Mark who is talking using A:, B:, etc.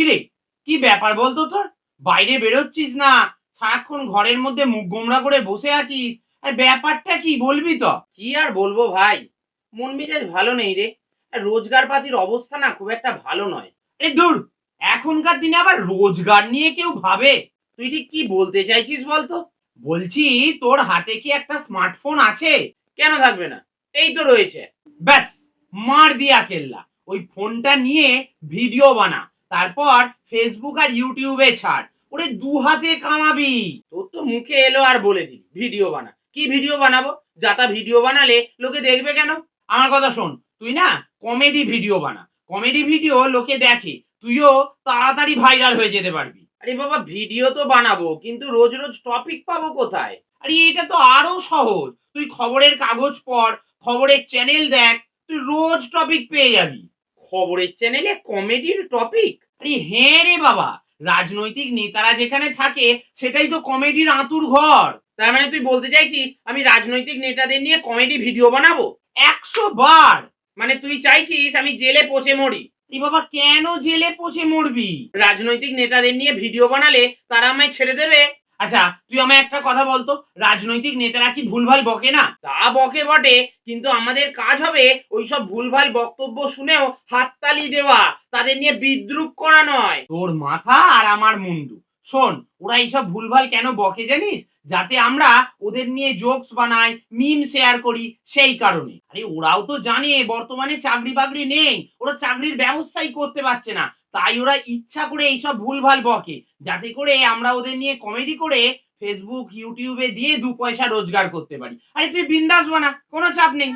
A: কিরে, কি ব্যাপার বলতো তোর? বাইরে বেরোচ্ছিস না, সারাক্ষণ ঘরের মধ্যে মুখ গোমড়া করে বসে আছিস। আর ব্যাপারটা কি বলবি তো? কি আর বলবো ভাই, মন মেজাজ ভালো নেই রে। আর রোজগার পাতির অবস্থা না খুব একটা ভালো নয়। আরে ধুর, এখনকার দিনে আবার রোজগার নিয়ে কেউ ভাবে? তুই ঠিক কি বলতে চাইছিস বলতো? বলছি, তোর হাতে কি একটা স্মার্টফোন আছে? কেন থাকবে না, এই তো রয়েছে। ব্যাস, মার দিয়া কেল্লা। ওই ফোনটা নিয়ে ভিডিও বানা, তারপর ফেসবুক আর ইউটিউবে ছাড়। ওরে দু হাতে কামাবি। তোর তো মুখে এলো আর বলে দিলি ভিডিও বানা। কি ভিডিও বানাবো? যাতা ভিডিও বানালে লোকে দেখবে কেন? আমার কথা শোন, তুই না কমেডি ভিডিও বানা। কমেডি ভিডিও লোকে দেখে, তুইও তাড়াতাড়ি ভাইরাল হয়ে যেতে পারবি। আরে বাবা, ভিডিও তো বানাবো, কিন্তু রোজ রোজ টপিক পাবো কোথায়? আরে এটা তো আরো সহজ। তুই খবরের কাগজ পড়, খবরের চ্যানেল দেখ, তুই রোজ টপিক পেয়ে যাবি। খবরের চ্যানেলে কমেডির টপিক? আরে হ্যাঁ রে বাবা, রাজনৈতিক নেতারা যেখানে থাকে সেটাই তো কমেডির আঁতুর ঘর। তার মানে তুই বলতে চাইছিস আমি রাজনৈতিক নেতাদের নিয়ে কমেডি ভিডিও বানাবো? 100 বার। মানে তুই চাইছিস আমি জেলে পচে মরি? এ বাবা, কেন জেলে পচে মরবি? রাজনৈতিক নেতাদের নিয়ে ভিডিও বানালে তারা আমায় ছেড়ে দেবে। আচ্ছা, তুই আমায় একটা কথা বলতো, রাজনৈতিক নেতারা কি ভুলভাল বকে না? তা বকে বটে, কিন্তু আমাদের কাজ হবে ওইসব ভুলভাল বক্তব্য শুনেও হাততালি দেওয়া, তাদের নিয়ে বিদ্রুপ করা নয়। তোর মাথা আর আমার মুন্ডু। শোন, ওরা এইসব ভুলভাল কেন বকে জানিস? যাতে আমরা ওদের নিয়ে জোকস বানাই, মিম শেয়ার করি, সেই কারণে। আরে ওরাও তো জানে বর্তমানে চাকরি বাকরি নেই, ওরা চাকরির ব্যবস্থাই করতে পারছে না, তাই ওরা ইচ্ছা করে এইসব ভুলভাল বকে, যাতে করে আমরা ওদের নিয়ে কমেডি করে ফেসবুক ইউটিউবে দিয়ে 2 পয়সা রোজগার করতে পারি। আরে তুই বিন্দাস বানা, কোনো চাপ নেই।